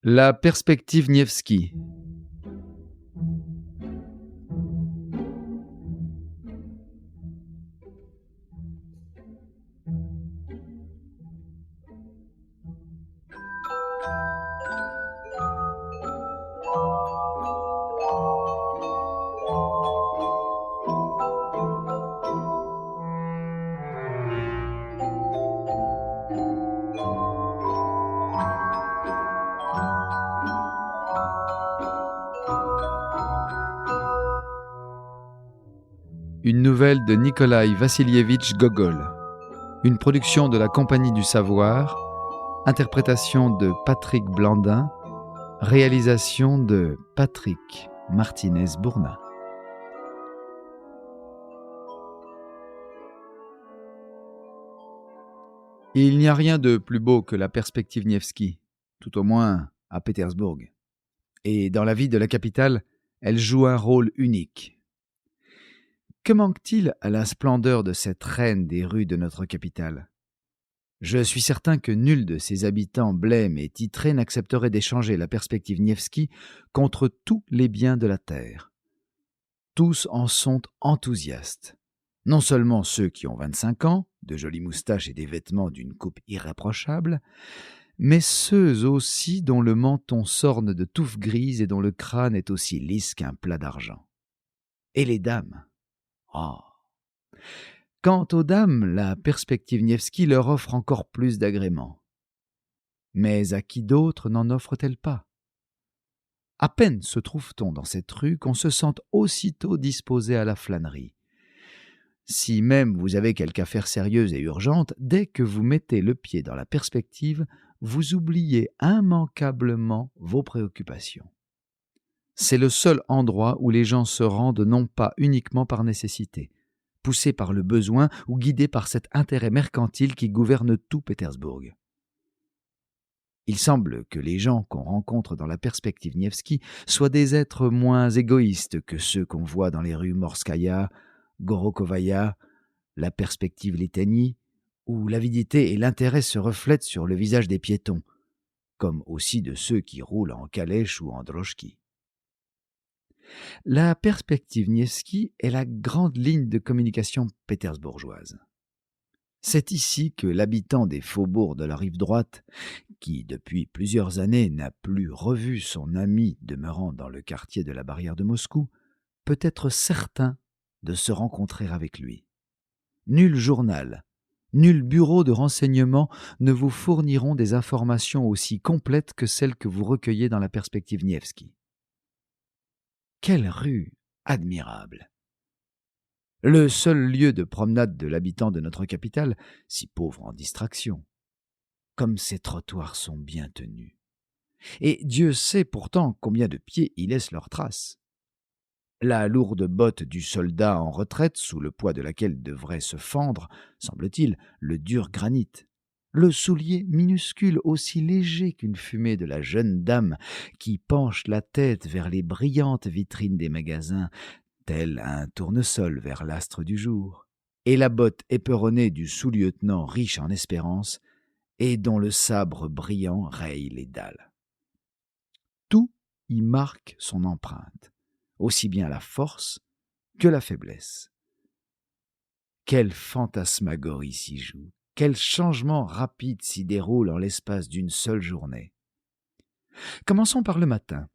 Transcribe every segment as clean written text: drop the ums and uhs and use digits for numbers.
La perspective Niewski. Une nouvelle de Nikolaï Vassilievitch Gogol. Une production de la Compagnie du Savoir. Interprétation de Patrick Blandin. Réalisation de Patrick Martinez-Bourna. Il n'y a rien de plus beau que la perspective Niewski, tout au moins à Pétersbourg. Et dans la vie de la capitale, elle joue un rôle unique. Que manque-t-il à la splendeur de cette reine des rues de notre capitale ? Je suis certain que nul de ses habitants blêmes et titrés n'accepterait d'échanger la perspective Niewski contre tous les biens de la terre. Tous en sont enthousiastes. Non seulement ceux qui ont 25 ans, de jolies moustaches et des vêtements d'une coupe irréprochable, mais ceux aussi dont le menton s'orne de touffes grises et dont le crâne est aussi lisse qu'un plat d'argent. Et les dames ? Oh. Quant aux dames, la perspective Niewski leur offre encore plus d'agréments. Mais à qui d'autre n'en offre-t-elle pas ? À peine se trouve-t-on dans cette rue qu'on se sent aussitôt disposé à la flânerie. Si même vous avez quelque affaire sérieuse et urgente, dès que vous mettez le pied dans la perspective, vous oubliez immanquablement vos préoccupations. C'est le seul endroit où les gens se rendent non pas uniquement par nécessité, poussés par le besoin ou guidés par cet intérêt mercantile qui gouverne tout Pétersbourg. Il semble que les gens qu'on rencontre dans la perspective Niewski soient des êtres moins égoïstes que ceux qu'on voit dans les rues Morskaya, Gorokovaya, la perspective Letanie, où l'avidité et l'intérêt se reflètent sur le visage des piétons, comme aussi de ceux qui roulent en calèche ou en drochki. La perspective Niewski est la grande ligne de communication pétersbourgeoise. C'est ici que l'habitant des faubourgs de la rive droite, qui depuis plusieurs années n'a plus revu son ami demeurant dans le quartier de la barrière de Moscou, peut être certain de se rencontrer avec lui. Nul journal, nul bureau de renseignement ne vous fourniront des informations aussi complètes que celles que vous recueillez dans la perspective Niewski. Quelle rue admirable! Le seul lieu de promenade de l'habitant de notre capitale, si pauvre en distraction. Comme ces trottoirs sont bien tenus. Et Dieu sait pourtant combien de pieds y laissent leurs traces. La lourde botte du soldat en retraite, sous le poids de laquelle devrait se fendre, semble-t-il, le dur granit. Le soulier minuscule, aussi léger qu'une fumée de la jeune dame qui penche la tête vers les brillantes vitrines des magasins, tel un tournesol vers l'astre du jour, et la botte éperonnée du sous-lieutenant riche en espérance, et dont le sabre brillant raye les dalles. Tout y marque son empreinte, aussi bien la force que la faiblesse. Quelle fantasmagorie s'y joue, quel changement rapide s'y déroule en l'espace d'une seule journée. Commençons par le matin.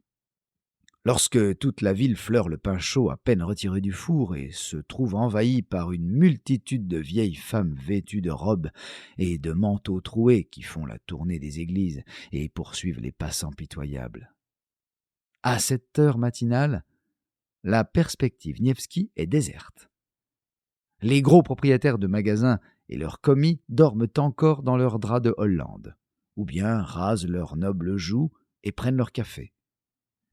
Lorsque toute la ville fleure le pain chaud à peine retiré du four et se trouve envahie par une multitude de vieilles femmes vêtues de robes et de manteaux troués qui font la tournée des églises et poursuivent les passants pitoyables. À cette heure matinale, la perspective Niewski est déserte. Les gros propriétaires de magasins et leurs commis dorment encore dans leurs draps de Hollande, ou bien rasent leurs nobles joues et prennent leur café.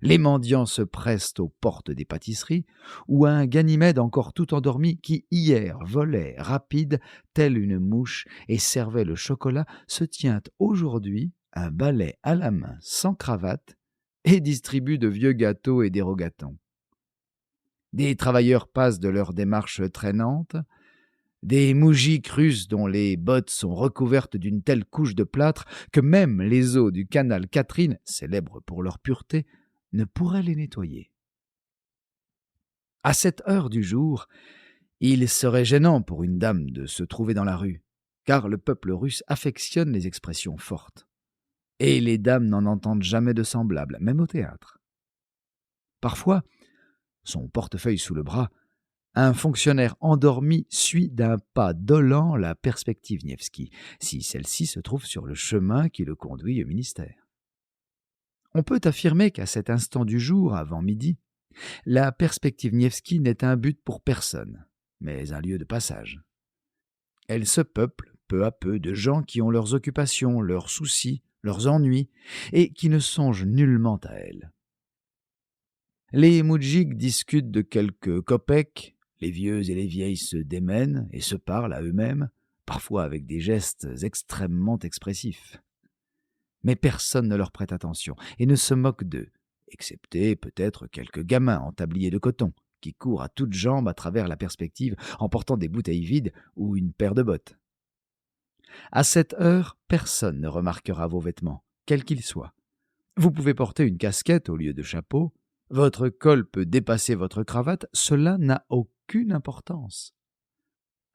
Les mendiants se pressent aux portes des pâtisseries, où un Ganymède encore tout endormi qui hier volait rapide telle une mouche et servait le chocolat se tient aujourd'hui un balai à la main sans cravate et distribue de vieux gâteaux et des rogatons. Des travailleurs passent de leur démarche traînante, Des moujiks russes dont les bottes sont recouvertes d'une telle couche de plâtre que même les eaux du canal Catherine, célèbres pour leur pureté, ne pourraient les nettoyer. À cette heure du jour, il serait gênant pour une dame de se trouver dans la rue, car le peuple russe affectionne les expressions fortes. Et les dames n'en entendent jamais de semblables, même au théâtre. Parfois, son portefeuille sous le bras, un fonctionnaire endormi suit d'un pas dolent la perspective Nevsky, si celle-ci se trouve sur le chemin qui le conduit au ministère. On peut affirmer qu'à cet instant du jour, avant midi, la perspective Nevsky n'est un but pour personne, mais un lieu de passage. Elle se peuple peu à peu de gens qui ont leurs occupations, leurs soucis, leurs ennuis, et qui ne songent nullement à elle. Les moudjiks discutent de quelques kopecks, les vieux et les vieilles se démènent et se parlent à eux-mêmes, parfois avec des gestes extrêmement expressifs. Mais personne ne leur prête attention et ne se moque d'eux, excepté peut-être quelques gamins en tablier de coton, qui courent à toutes jambes à travers la perspective en portant des bouteilles vides ou une paire de bottes. À cette heure, personne ne remarquera vos vêtements, quels qu'ils soient. Vous pouvez porter une casquette au lieu de chapeau, votre col peut dépasser votre cravate, cela n'a aucune importance.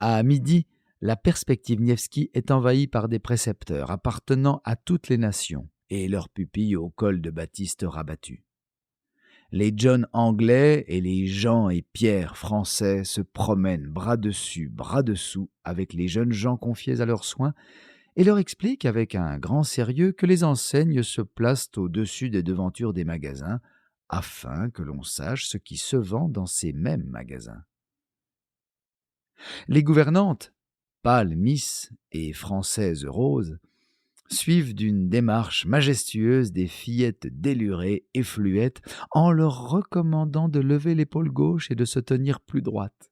À midi, la perspective Nevsky est envahie par des précepteurs appartenant à toutes les nations et leurs pupilles au col de Baptiste rabattu. Les John anglais et les Jean et Pierre français se promènent bras dessus, bras dessous avec les jeunes gens confiés à leurs soins et leur expliquent avec un grand sérieux que les enseignes se placent au-dessus des devantures des magasins afin que l'on sache ce qui se vend dans ces mêmes magasins. Les gouvernantes, pâles Miss et françaises roses, suivent d'une démarche majestueuse des fillettes délurées et fluettes en leur recommandant de lever l'épaule gauche et de se tenir plus droite.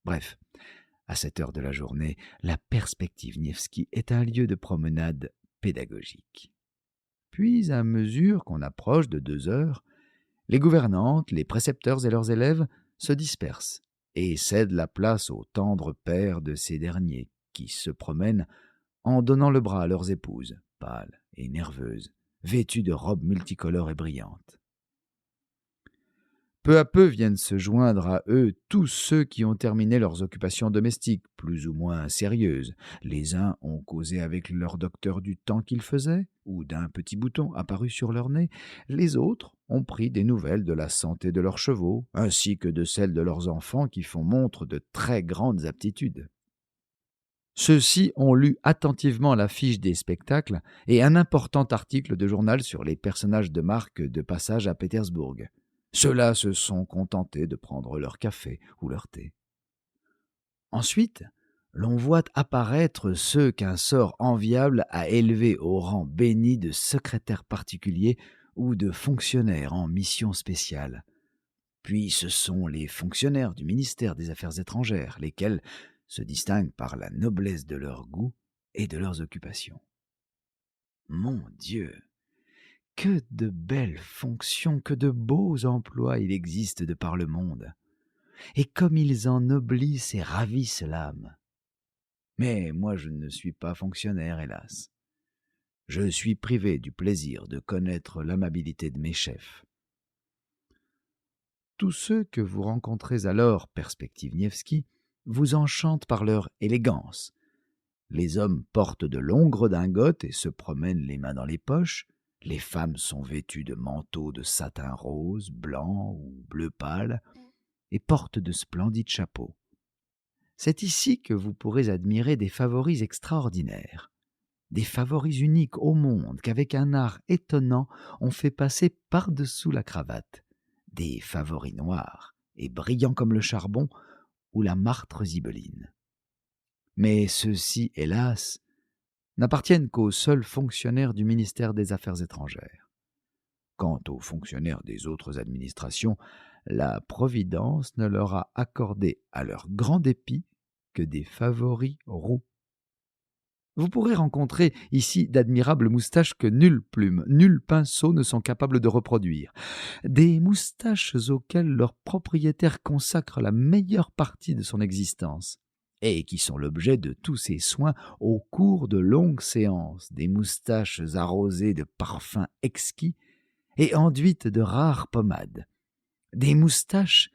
Bref, à cette heure de la journée, la perspective Nevsky est un lieu de promenade pédagogique. Puis, à mesure qu'on approche de 2 heures, les gouvernantes, les précepteurs et leurs élèves se dispersent et cèdent la place aux tendres pères de ces derniers qui se promènent en donnant le bras à leurs épouses, pâles et nerveuses, vêtues de robes multicolores et brillantes. Peu à peu viennent se joindre à eux tous ceux qui ont terminé leurs occupations domestiques, plus ou moins sérieuses. Les uns ont causé avec leur docteur du temps qu'il faisait, ou d'un petit bouton apparu sur leur nez. Les autres ont pris des nouvelles de la santé de leurs chevaux, ainsi que de celles de leurs enfants qui font montre de très grandes aptitudes. Ceux-ci ont lu attentivement la fiche des spectacles et un important article de journal sur les personnages de marque de passage à Pétersbourg. Ceux-là se sont contentés de prendre leur café ou leur thé. Ensuite, l'on voit apparaître ceux qu'un sort enviable a élevés au rang béni de secrétaires particuliers ou de fonctionnaires en mission spéciale. Puis ce sont les fonctionnaires du ministère des Affaires étrangères, lesquels se distinguent par la noblesse de leurs goûts et de leurs occupations. Mon Dieu! Que de belles fonctions, que de beaux emplois il existe de par le monde, et comme ils ennoblissent et ravissent l'âme. Mais moi je ne suis pas fonctionnaire, hélas. Je suis privé du plaisir de connaître l'amabilité de mes chefs. Tous ceux que vous rencontrez alors, perspective Nevsky, vous enchantent par leur élégance. Les hommes portent de longues redingotes et se promènent les mains dans les poches. Les femmes sont vêtues de manteaux de satin rose, blanc ou bleu pâle et portent de splendides chapeaux. C'est ici que vous pourrez admirer des favoris extraordinaires, des favoris uniques au monde qu'avec un art étonnant on fait passer par-dessous la cravate, des favoris noirs et brillants comme le charbon ou la martre zibeline. Mais ceux-ci, hélas, n'appartiennent qu'aux seuls fonctionnaires du ministère des Affaires étrangères. Quant aux fonctionnaires des autres administrations, la Providence ne leur a accordé à leur grand dépit que des favoris roux. Vous pourrez rencontrer ici d'admirables moustaches que nulle plume, nul pinceau ne sont capables de reproduire, des moustaches auxquelles leur propriétaire consacre la meilleure partie de son existence, et qui sont l'objet de tous ces soins au cours de longues séances, des moustaches arrosées de parfums exquis et enduites de rares pommades, des moustaches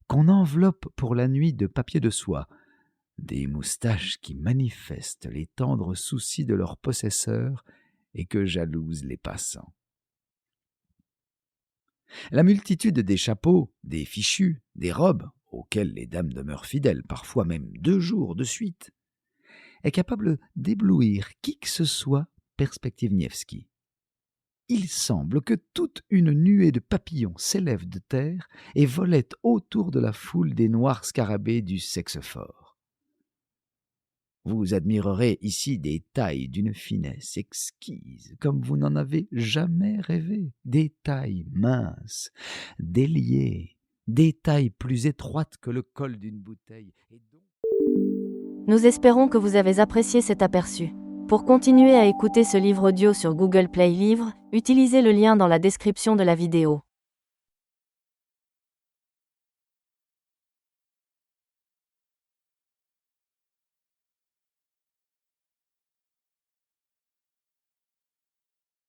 qu'on enveloppe pour la nuit de papier de soie, des moustaches qui manifestent les tendres soucis de leurs possesseurs et que jalousent les passants. La multitude des chapeaux, des fichus, des robes, auxquelles les dames demeurent fidèles, parfois même 2 jours de suite, est capable d'éblouir qui que ce soit Perspektivniewski. Il semble que toute une nuée de papillons s'élève de terre et volette autour de la foule des noirs scarabées du sexe fort. Vous admirerez ici des tailles d'une finesse exquise, comme vous n'en avez jamais rêvé, des tailles minces, déliées, des tailles plus étroites que le col d'une bouteille. Nous espérons que vous avez apprécié cet aperçu. Pour continuer à écouter ce livre audio sur Google Play Livres, utilisez le lien dans la description de la vidéo.